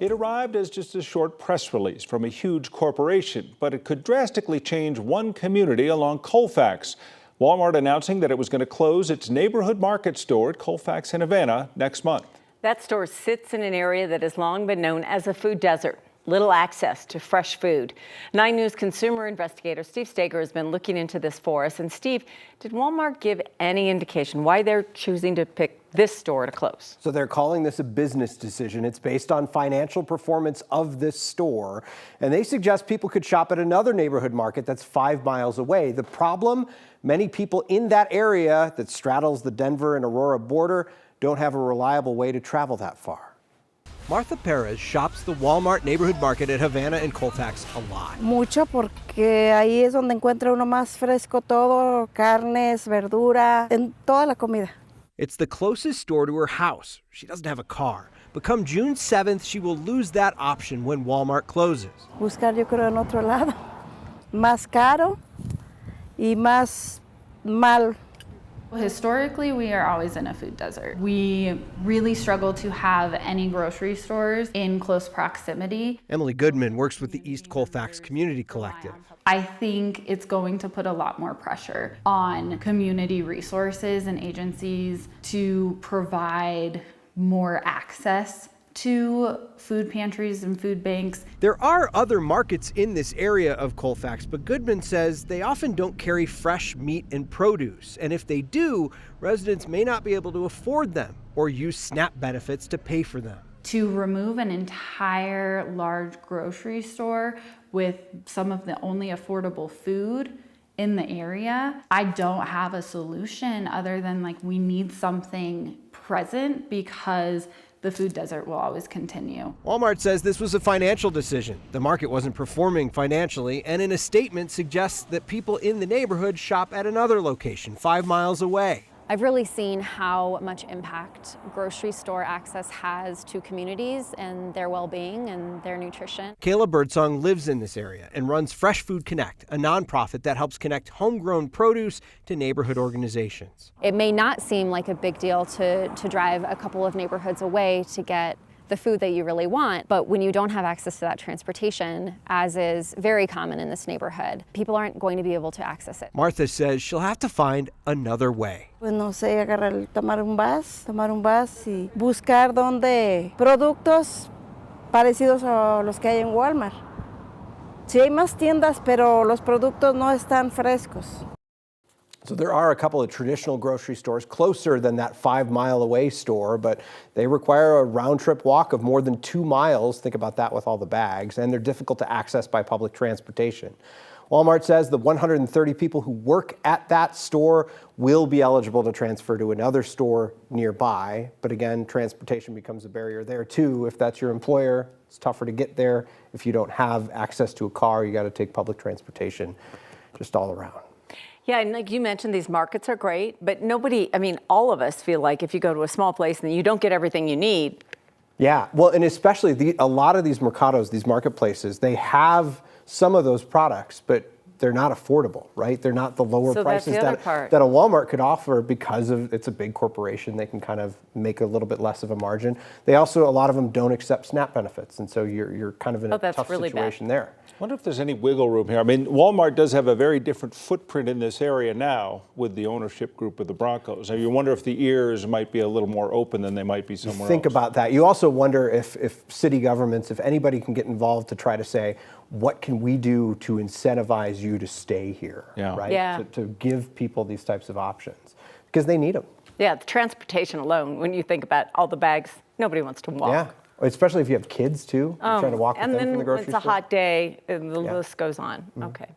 It arrived as just a short press release from a huge corporation, but it could drastically change one community along Colfax. Walmart announcing that it was going to close its neighborhood market store at Colfax Havana next month. That store sits in an area that has long been known as a food desert. Little access to fresh food. 9 News consumer investigator Steve Stager has been looking into this for us. And Steve, did Walmart give any indication why they're choosing to pick this store to close? So they're calling this a business decision. It's based on financial performance of this store. And they suggest people could shop at another neighborhood market that's 5 miles away. The problem, many people in that area that straddles the Denver and Aurora border don't have a reliable way to travel that far. Martha Perez shops the Walmart neighborhood market at Havana and Colfax a lot. Mucho porque ahí es donde encuentra uno más fresco todo, carnes, verdura, en toda la comida. It's the closest store to her house. She doesn't have a car. But come June 7th, she will lose that option when Walmart closes. Buscar yo creo en otro lado. Más caro y más mal. Historically, we are always in a food desert. We really struggle to have any grocery stores in close proximity. Emily Goodman works with the East Colfax Community Collective. I think it's going to put a lot more pressure on community resources and agencies to provide more access to food pantries and food banks. There are other markets in this area of Colfax, but Goodman says they often don't carry fresh meat and produce. And if they do, residents may not be able to afford them or use SNAP benefits to pay for them. To remove an entire large grocery store with some of the only affordable food in the area, I don't have a solution other than we need something present because the food desert will always continue. Walmart says this was a financial decision. The market wasn't performing financially, and in a statement suggests that people in the neighborhood shop at another location 5 miles away. I've really seen how much impact grocery store access has to communities and their well-being and their nutrition. Kayla Birdsong lives in this area and runs Fresh Food Connect, a nonprofit that helps connect homegrown produce to neighborhood organizations. It may not seem like a big deal to drive a couple of neighborhoods away to get the food that you really want, but when you don't have access to that transportation, as is very common in this neighborhood, people aren't going to be able to access it. Martha says she'll have to find another way. Pues no sé, tomar un bus y buscar donde productos parecidos a los que hay en Walmart. Sí hay más tiendas, pero los productos no están frescos. So there are a couple of traditional grocery stores closer than that 5 mile away store, but they require a round trip walk of more than 2 miles. Think about that with all the bags, and they're difficult to access by public transportation. Walmart says the 130 people who work at that store will be eligible to transfer to another store nearby. But again, transportation becomes a barrier there too. If that's your employer, it's tougher to get there. If you don't have access to a car, you got to take public transportation just all around. Yeah, and like you mentioned, these markets are great, but all of us feel like if you go to a small place and you don't get everything you need. Yeah, well, and especially a lot of these mercados, these marketplaces, they have some of those products, but they're not affordable, right? They're not the lower prices that a Walmart could offer because it's a big corporation. They can kind of make a little bit less of a margin. They also, a lot of them don't accept SNAP benefits, and so you're kind of in a tough situation there. I wonder if there's any wiggle room here. I mean, Walmart does have a very different footprint in this area now with the ownership group of the Broncos. Now, you wonder if the ears might be a little more open than they might be somewhere else. Think about that. You also wonder if city governments, if anybody can get involved to try to say, what can we do to incentivize you to stay here, right? Yeah. To give people these types of options, because they need them. Yeah, the transportation alone, when you think about all the bags, nobody wants to walk. Yeah, especially if you have kids too. You're trying to walk with them from the grocery store. And then it's a hot day, and the list goes on. Okay.